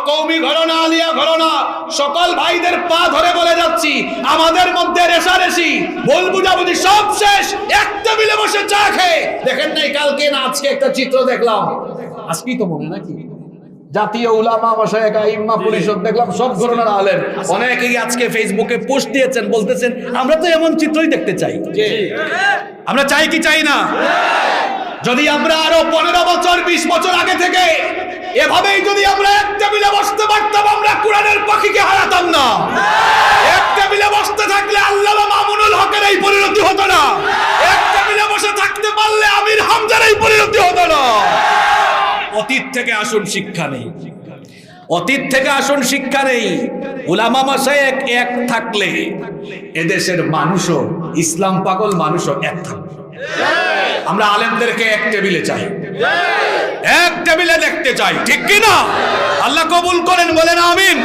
কওমি ঘরানা, আলিয়া ঘরানা, সকল ভাইদের পা ধরে বলে যাচ্ছি, আমাদের মধ্যে রেষারেষি, ভুল বুঝাবুঝি সব শেষ। এক টেবিলে বসে চা খেয়ে, দেখেন নাই কালকে না আজকে একটা চিত্র দেখলাম, আজকেই তো মনে নাকি, জাতীয় উলামা মাশায়েখ আইম্মা পরিষদ দেখলাম সব ঘরানার আলেম, অনেকেই আজকে ফেসবুকে পোস্ট দিয়েছেন, বলতেছেন আমরা তো এমন চিত্রই দেখতে চাই। আমরা চাই কি চাই না? যদি আমরা আরো 15 বছর 20 বছর আগে থেকে এভাবেই যদি আমরা এক টেবিলে বসতে পারতাম, আমরা কোরআনের পাখিকে হারাতাম না। এক টেবিলে বসতে থাকলে আল্লামা মামুনুল হকের এই পরিণতি হতো না। এক টেবিলে বসে থাকতে পারলে আমির হামজার এই পরিণতি হতো না। অতীত থেকে আসুন শিক্ষা নেই, অতীত থেকে আসুন শিক্ষা নেই। উলামা মাশায়েখ এক থাকলে এদেশের মানুষও, ইসলাম পাগল মানুষও এক থাকবে। আমরা আলেমদেরকে এক টেবিলে চাই, এক টেবিলে দেখতে চাই, ঠিক কি না? আল্লাহ কবুল করেন, বলেন আমিন।